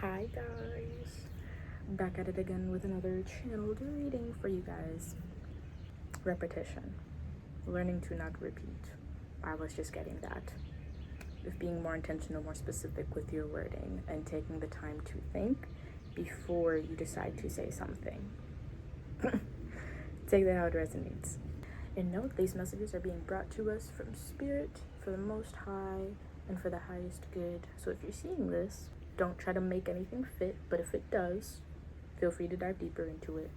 Hi guys, back at it again with another channeled reading for you guys. Repetition, learning to not repeat. I was just getting that. With being more intentional, more specific with your wording, and taking the time to think before you decide to say something. Take that how it resonates. And note these messages are being brought to us from Spirit, for the Most High, and for the highest good. So if you're seeing this, don't try to make anything fit, but if it does, feel free to dive deeper into it.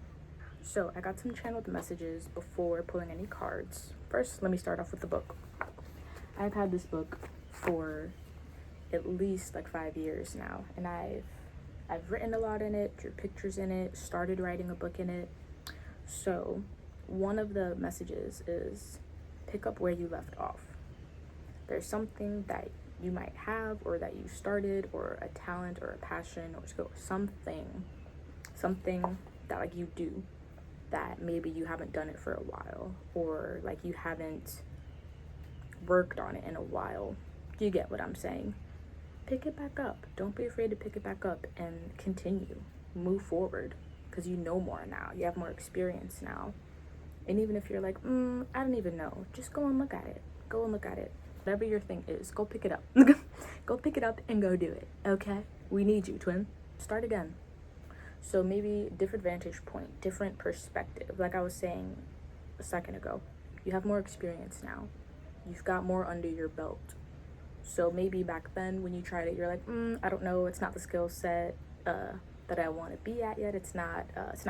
So I got some channeled messages before pulling any cards. First, let me start off with the book. I've had this book for at least like 5 years now, and I've written a lot in it, drew pictures in it, started writing a book in it. So one of the messages is pick up where you left off. There's something that you might have, or that you started, or a talent or a passion or skill, something that like you do that maybe you haven't done it for a while, or like you haven't worked on it in a while. You get what I'm saying? Pick it back up. Don't be afraid to pick it back up and continue. Move forward, because you know more now. You have more experience now. And even if you're like, I don't even know, just go and look at it. Go and look at it. Whatever your thing is, go pick it up. Go pick it up and go do it, okay? We need you, twin. Start again. So maybe different vantage point, different perspective. Like I was saying a second ago, you have more experience now. You've got more under your belt. So maybe back then when you tried it, you're like, I don't know, it's not the skill set that I want to be at yet. It's not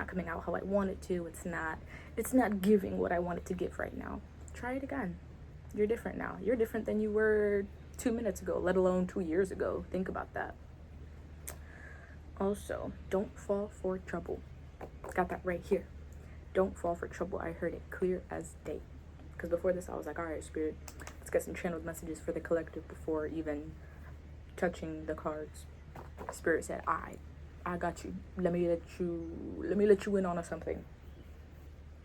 coming out how I want it to. It's not giving what I want it to give right now. Try it again. You're different now. You're different than you were 2 minutes ago, let alone 2 years ago. Think about that. Also, don't fall for trouble. Got that right here. Don't fall for trouble. I heard it clear as day. Because before this, I was like, all right, Spirit, let's get some channeled messages for the collective before even touching the cards. Spirit said, I got you. Let me let you in on something.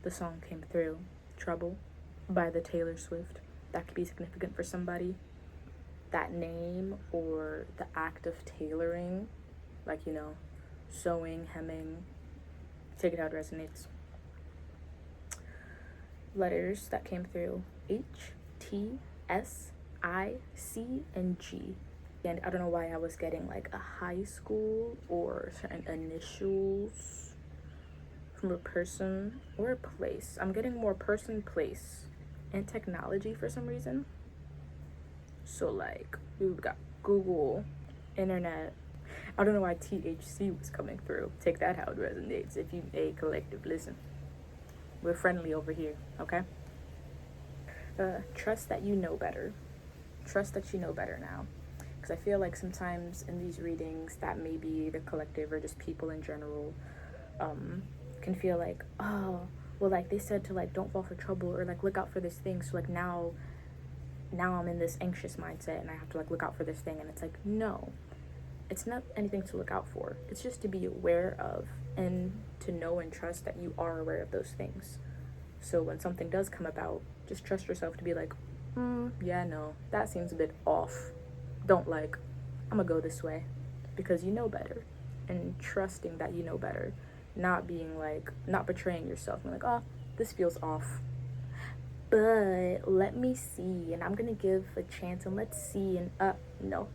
The song came through, Trouble by the Taylor Swift. That could be significant for somebody. That name or the act of tailoring, like, sewing, hemming, take it how it resonates. Letters that came through, H, T, S, I, C, and G. And I don't know why I was getting like a high school or certain initials from a person or a place. I'm getting more person, place, and technology for some reason. So like we've got Google, internet. I don't know why THC was coming through. Take that how it resonates. If you a collective, listen. We're friendly over here, okay? Trust that you know better. Trust that you know better now. Because I feel like sometimes in these readings that maybe the collective or just people in general can feel like, oh, well, like they said to like don't fall for trouble or like look out for this thing. So like now I'm in this anxious mindset and I have to like look out for this thing. And it's like, no, it's not anything to look out for. It's just to be aware of and to know and trust that you are aware of those things. So when something does come about, just trust yourself to be like, yeah, no, that seems a bit off. I'm gonna go this way, because you know better. And trusting that you know better, not betraying yourself and like, oh, this feels off, but let me see, and I'm gonna give a chance, and let's see, and no,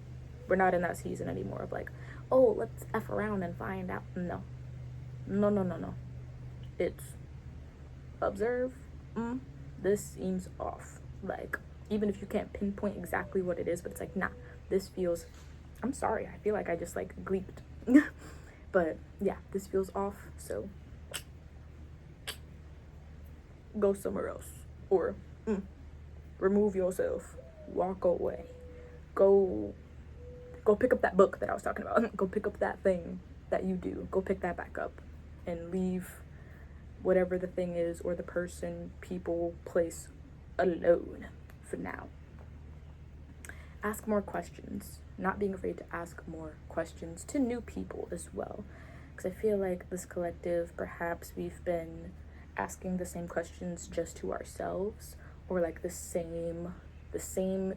we're not in that season anymore of like, oh, let's F around and find out. No. It's observe. This seems off. Like, even if you can't pinpoint exactly what it is, but it's like, nah, this feels, I'm sorry, I feel like I just like gleeped. But yeah, this feels off, so go somewhere else. Or remove yourself, walk away, go pick up that book that I was talking about. Go pick up that thing that you do. Go pick that back up and leave whatever the thing is or the person, people, place alone for now. Ask more questions. Not being afraid to ask more questions to new people as well. Because I feel like this collective, perhaps we've been asking the same questions just to ourselves, or like the same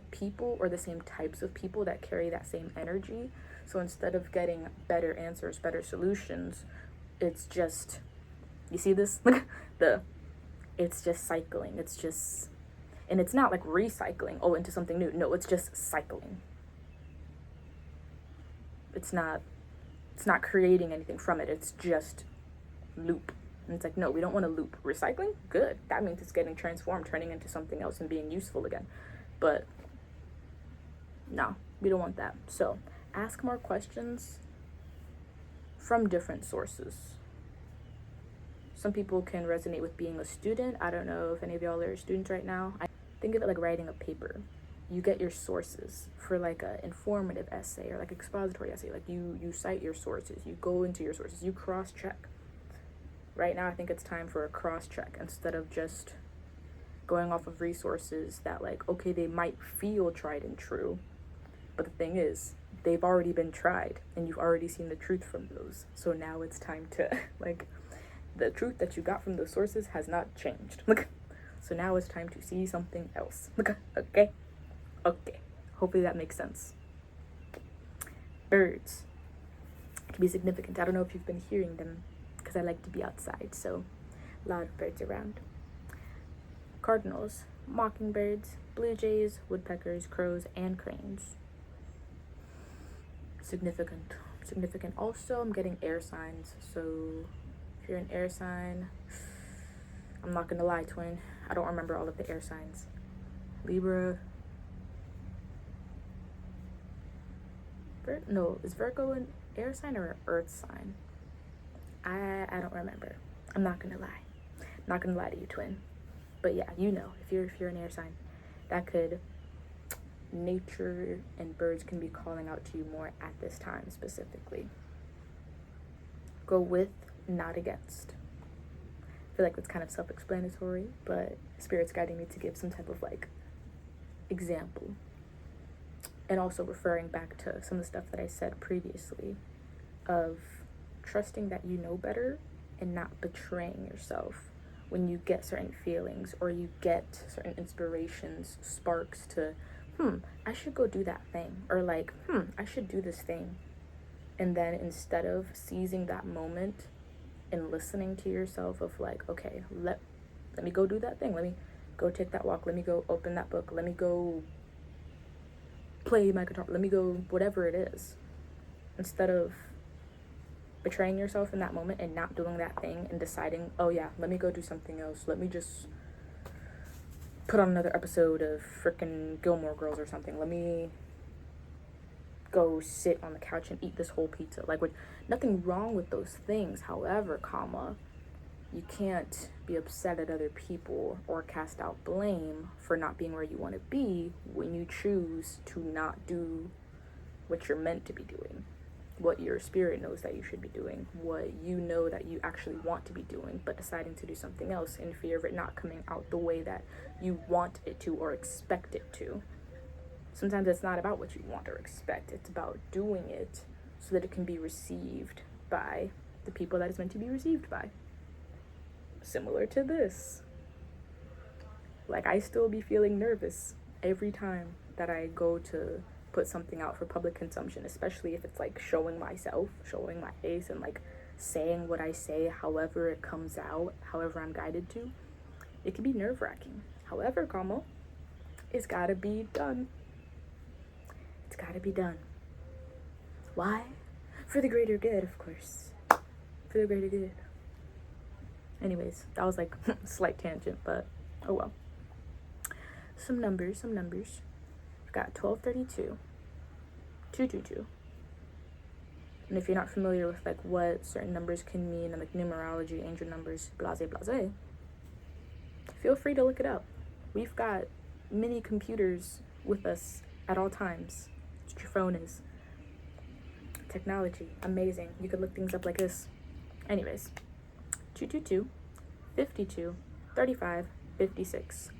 people or the same types of people that carry that same energy. So instead of getting better answers, better solutions, it's just, you see this? It's just cycling. And it's not like recycling, into something new. No, it's just cycling. It's not creating anything from it. It's just loop. And it's like, no, we don't want to loop. Recycling? Good. That means it's getting transformed, turning into something else and being useful again. But no, we don't want that. So ask more questions from different sources. Some people can resonate with being a student. I don't know if any of y'all are students right now. I think of it like writing a paper. You get your sources for like an informative essay or like expository essay. Like you cite your sources, you go into your sources, you cross-check. Right now, I think it's time for a cross-check instead of just going off of resources that, like, okay, they might feel tried and true, but the thing is, they've already been tried and you've already seen the truth from those. So now it's time to, like, the truth that you got from those sources has not changed. So now it's time to see something else. Okay? Okay. Hopefully that makes sense. Birds can be significant. I don't know if you've been hearing them, because I like to be outside, so a lot of birds around. Cardinals, mockingbirds, blue jays, woodpeckers, crows, and cranes. Significant. Also, I'm getting air signs, so if you're an air sign, I'm not gonna lie, twin, I don't remember all of the air signs. Libra. Is Virgo an air sign or an earth sign? I don't remember. I'm not gonna lie. Not gonna lie to you, twin. But yeah, if you're an air sign, that could, nature and birds can be calling out to you more at this time specifically. Go with, not against. I feel like that's kind of self-explanatory, but Spirit's guiding me to give some type of like example. And also referring back to some of the stuff that I said previously of trusting that you know better and not betraying yourself when you get certain feelings or you get certain inspirations, sparks to, I should go do that thing, or like, I should do this thing. And then instead of seizing that moment and listening to yourself of like, okay, let me go do that thing. Let me go take that walk. Let me go open that book. Let me go play my guitar. Let me go whatever it is. Instead of betraying yourself in that moment and not doing that thing and deciding, oh yeah, let me go do something else. Let me just put on another episode of frickin' Gilmore Girls or something. Let me go sit on the couch and eat this whole pizza. Like, nothing wrong with those things. However, you can't be upset at other people or cast out blame for not being where you want to be when you choose to not do what you're meant to be doing, what your spirit knows that you should be doing, what you know that you actually want to be doing, but deciding to do something else in fear of it not coming out the way that you want it to or expect it to. Sometimes it's not about what you want or expect. It's about doing it so that it can be received by the people that it's meant to be received by. Similar to this. Like, I still be feeling nervous every time that I go to put something out for public consumption, especially if it's like showing myself, showing my face, and like saying what I say, however it comes out, however I'm guided to. It can be nerve-wracking. However, it's gotta be done. It's gotta be done. Why? For the greater good, of course. For the greater good. Anyways, that was like a slight tangent, but oh well. Some numbers. I've got 1232, 222. And if you're not familiar with like what certain numbers can mean and like numerology, angel numbers, blase, feel free to look it up. We've got mini computers with us at all times. That's what your phone is. Technology, amazing. You could look things up like this. Anyways, 222, 52, 35, 56.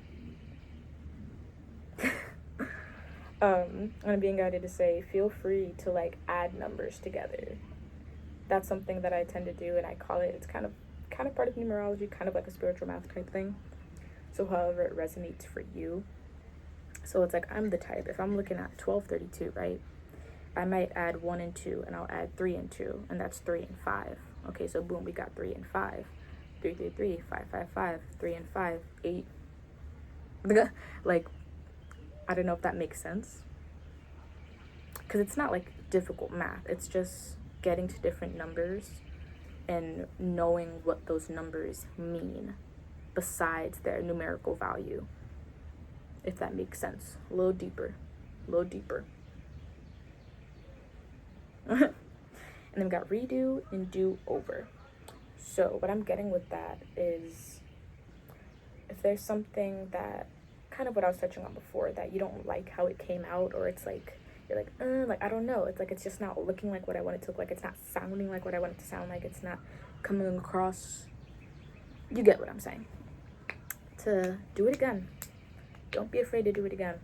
I'm being guided to say, feel free to like add numbers together. That's something that I tend to do, and I call it, it's kind of part of numerology, kind of like a spiritual math type thing. So however it resonates for you. So it's like, I'm the type, if I'm looking at 1232, right? I might add 1 and 2, and I'll add 3 and 2, and that's 3 and 5. Okay, so boom, we got 3 and 5. 3, 3, 3, 5, 5, 5, 3 and 5, 8. Like, I don't know if that makes sense. Because it's not like difficult math. It's just getting to different numbers and knowing what those numbers mean besides their numerical value. If that makes sense. A little deeper. A little deeper. And then we got redo and do over. So what I'm getting with that is if there's something that, kind of what I was touching on before, that you don't like how it came out, or it's like, you're like, I don't know. It's like, it's just not looking like what I want it to look like. It's not sounding like what I want it to sound like. It's not coming across. You get what I'm saying. To do it again. Don't be afraid to do it again.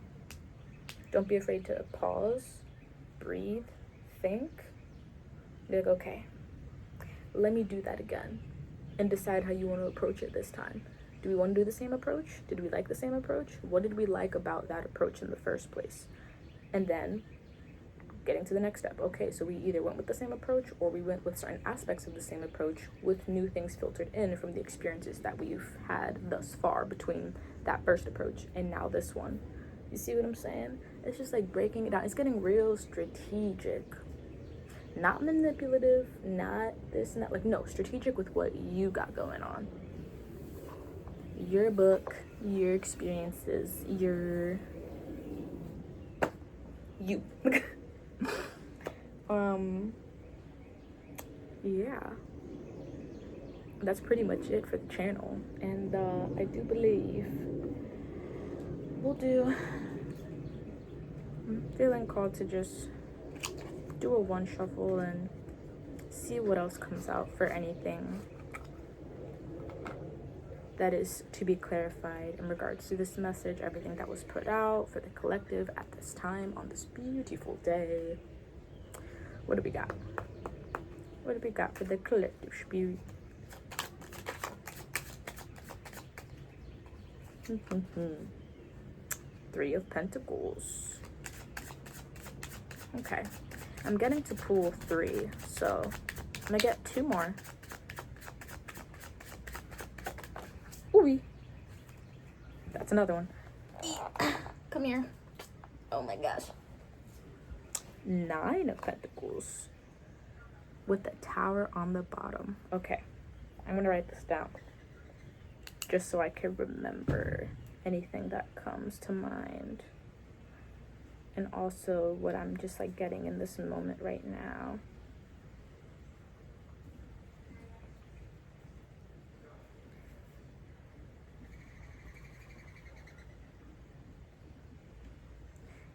Don't be afraid to pause, breathe, think. Be like, okay, let me do that again, and decide how you want to approach it this time. Do we want to do the same approach? Did we like the same approach? What did we like about that approach in the first place? And then getting to the next step. Okay, so we either went with the same approach, or we went with certain aspects of the same approach with new things filtered in from the experiences that we've had thus far between that first approach and now this one. You see what I'm saying? It's just like breaking it down. It's getting real strategic. Not manipulative, not this and that. Like, no, strategic with what you got going on. Your book, your experiences, you. Yeah. That's pretty much it for the channel. And I do believe I'm feeling called to just do a one shuffle and see what else comes out for anything that is to be clarified in regards to this message, everything that was put out for the collective at this time on this beautiful day. What do we got? What do we got for the collective spirit? Three of Pentacles. Okay. I'm getting to pull 3, so I'm gonna get 2 more. Ooh, that's another one. Come here. Oh my gosh. 9 of Pentacles with the Tower on the bottom. Okay, I'm gonna write this down just so I can remember anything that comes to mind, and also what I'm just like getting in this moment right now.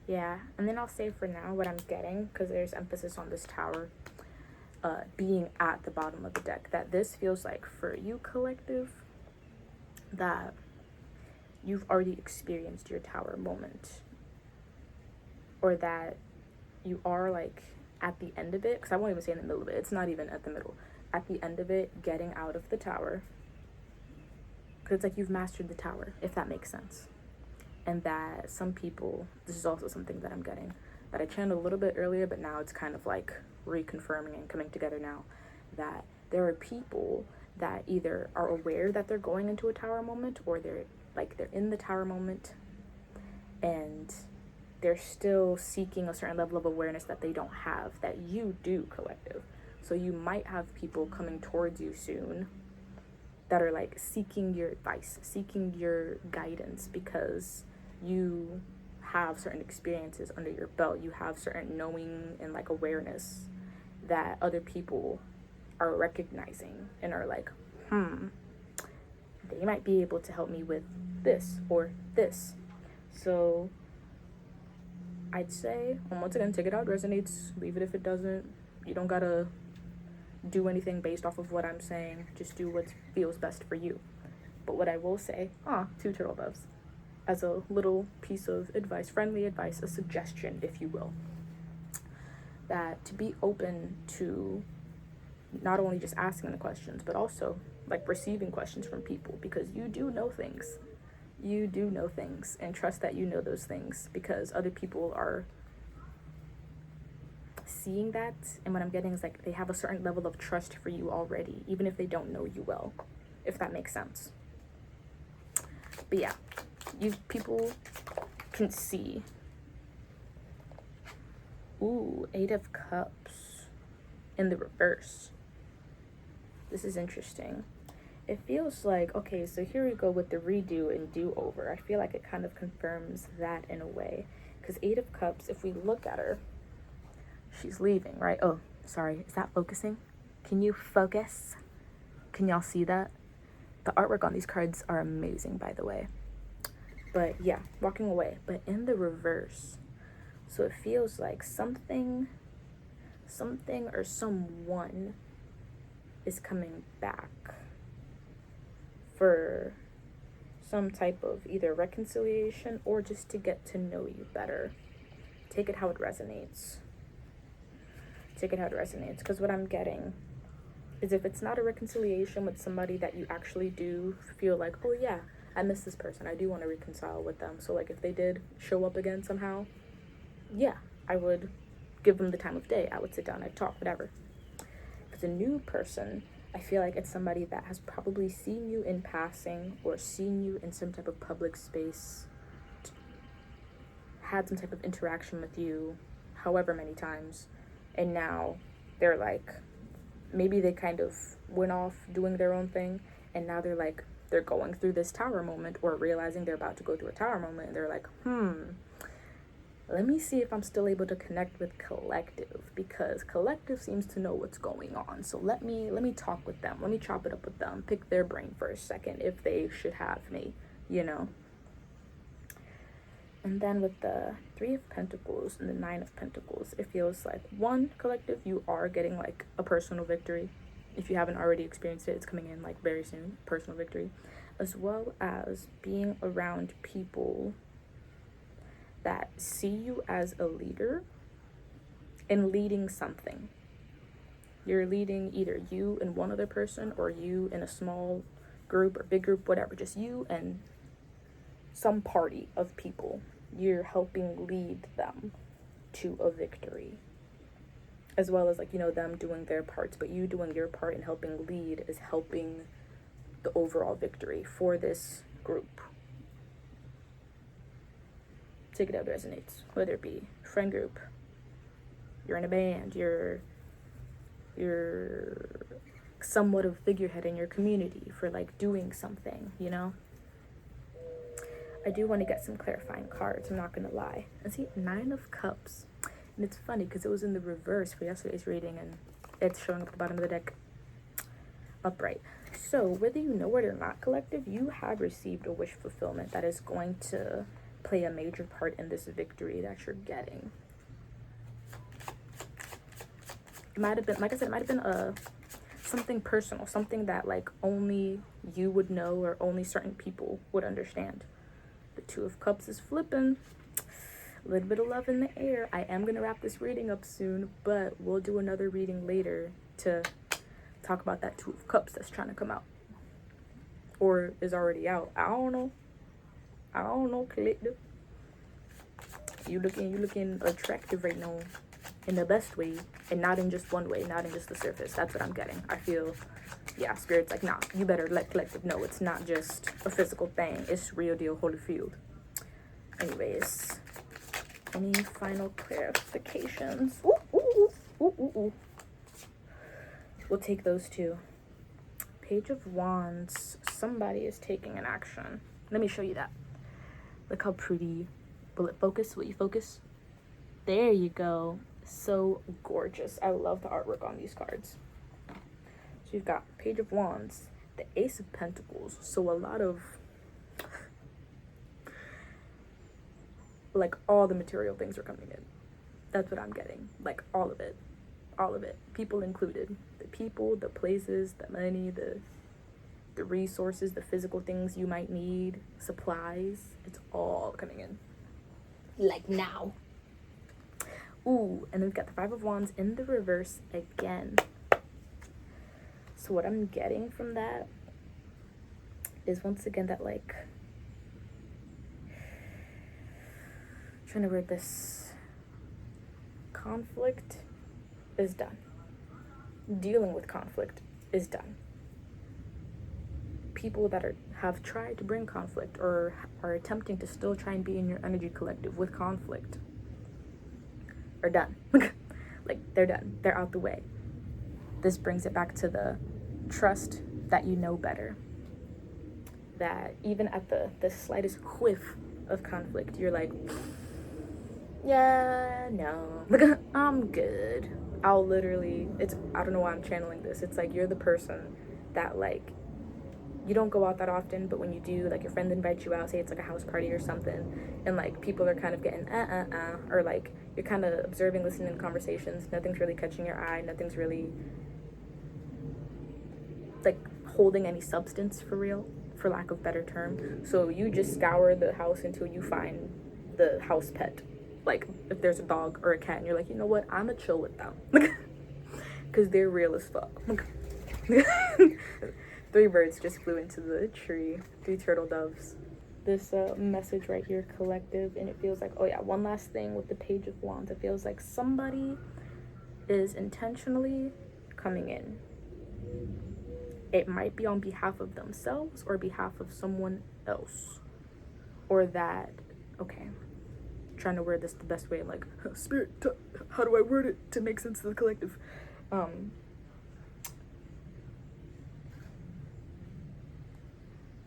Yeah, and then I'll say for now what I'm getting, because there's emphasis on this Tower being at the bottom of the deck, that this feels like for you, collective, that you've already experienced your Tower moment, or that you are like at the end of it, because I won't even say in the middle of it, it's not even at the middle, at the end of it, getting out of the Tower, because it's like you've mastered the Tower, if that makes sense. And that some people, this is also something that I'm getting, that I channeled a little bit earlier, but now it's kind of like reconfirming and coming together now, that there are people that either are aware that they're going into a Tower moment, or they're in the Tower moment and they're still seeking a certain level of awareness that they don't have, that you do, collective. So you might have people coming towards you soon that are like seeking your advice, seeking your guidance, because you have certain experiences under your belt. You have certain knowing and like awareness that other people are recognizing and are like, they might be able to help me with this or this. So I'd say, and once again, take it out, resonates, leave it if it doesn't. You don't gotta do anything based off of what I'm saying. Just do what feels best for you. But what I will say, 2 turtle doves, as a little piece of advice, friendly advice, a suggestion, if you will, that to be open to not only just asking the questions, but also like receiving questions from people, because you do know things. You do know things, and trust that you know those things, because other people are seeing that, and what I'm getting is like they have a certain level of trust for you already, even if they don't know you well, if that makes sense. But yeah, you people can see. Ooh, 8 of Cups in the reverse. This is interesting. It feels like, okay, so here we go with the redo and do-over. I feel like it kind of confirms that in a way. Because 8 of Cups, if we look at her, she's leaving, right? Oh, sorry. Is that focusing? Can you focus? Can y'all see that? The artwork on these cards are amazing, by the way. But yeah, walking away. But in the reverse, so it feels like something or someone is coming back for some type of either reconciliation or just to get to know you better. Take it how it resonates. Take it how it resonates. Because what I'm getting is if it's not a reconciliation with somebody that you actually do feel like, oh yeah, I miss this person, I do want to reconcile with them. So like if they did show up again somehow, yeah, I would give them the time of day. I would sit down, I'd talk, whatever. If it's a new person, I feel like it's somebody that has probably seen you in passing or seen you in some type of public space, had some type of interaction with you however many times, and now they're like, maybe they kind of went off doing their own thing, and now they're going through this tower moment or realizing they're about to go through a tower moment, and they're like, let me see if I'm still able to connect with collective, because collective seems to know what's going on. So let me talk with them. Let me chop it up with them. Pick their brain for a second if they should have me, you know. And then with the 3 of Pentacles and the 9 of Pentacles, it feels like, one, collective, you are getting like a personal victory. If you haven't already experienced it, it's coming in like very soon, personal victory, as well as being around people that see you as a leader and leading something. You're leading either you and one other person or you in a small group or big group, whatever, just you and some party of people. You're helping lead them to a victory, as well as like, you know, them doing their parts, but you doing your part and helping lead is helping the overall victory for this group. Take it out resonates, whether it be friend group, you're in a band, you're somewhat of a figurehead in your community for like doing something, you know. I do want to get some clarifying cards, I'm not gonna lie. And see, 9 of Cups, and it's funny because it was in the reverse for yesterday's reading, and it's showing up at the bottom of the deck upright. So whether you know it or not, collective, you have received a wish fulfillment that is going to play a major part in this victory that you're getting. It might have been, like I said, it might have been something personal, something that like only you would know or only certain people would understand. The 2 of Cups is flipping. A little bit of love in the air. I am gonna wrap this reading up soon, but we'll do another reading later to talk about that 2 of Cups that's trying to come out or is already out. I don't know, collective. You looking attractive right now in the best way, and not in just one way, not in just the surface. That's what I'm getting. I feel, yeah, spirit's like, nah, you better let collective know it's not just a physical thing, it's real deal Holyfield. Anyways, any final clarifications? Ooh. We'll take those two. Page of Wands, somebody is taking an action. Let me show you that. Look how pretty. Will it focus? Will you focus? There you go. So gorgeous. I love the artwork on these cards. So you've got Page of Wands, the Ace of Pentacles. So a lot of, like, all the material things are coming in. That's what I'm getting. Like, all of it. All of it. People included. The people, the places, the money, the resources, the physical things you might need, supplies. It's all coming in. Like now. Ooh, and then we've got the 5 of Wands in the reverse again. So what I'm getting from that is once again that, like, trying to word this, conflict is done. Dealing with conflict is done. People that have tried to bring conflict or are attempting to still try and be in your energy collective with conflict are done. Like, they're done. They're out the way. This brings it back to the trust that you know better. That even at the slightest whiff of conflict, you're like, yeah, no, I'm good. I'll literally, I don't know why I'm channeling this. It's like you're the person that, like, you don't go out that often, but when you do, like, your friend invites you out, say it's like a house party or something, and like people are kind of getting or like you're kind of observing, listening to conversations, nothing's really catching your eye, nothing's really like holding any substance for real, for lack of better term. So you just scour the house until you find the house pet. Like, if there's a dog or a cat and you're like, you know what, I'ma chill with them. Because they're real as fuck. 3 birds just flew into the tree. 3 turtle doves. This message right here, collective, and it feels like, oh yeah, one last thing with the Page of Wands. It feels like somebody is intentionally coming in. It might be on behalf of themselves or behalf of someone else. Or that, okay, trying to word this the best way. I'm like, Spirit, how do I word it to make sense to the collective?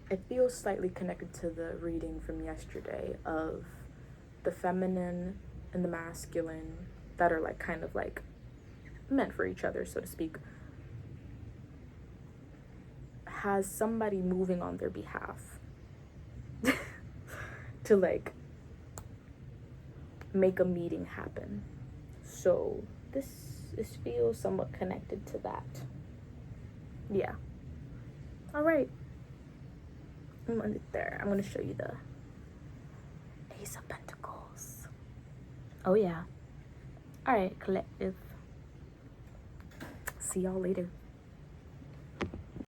It feels slightly connected to the reading from yesterday of the feminine and the masculine that are like kind of like meant for each other, so to speak. Has somebody moving on their behalf to like make a meeting happen. So this feels somewhat connected to that. Yeah. All right. I'm gonna show you the Ace of Pentacles. Oh yeah. All right, collective. See y'all later.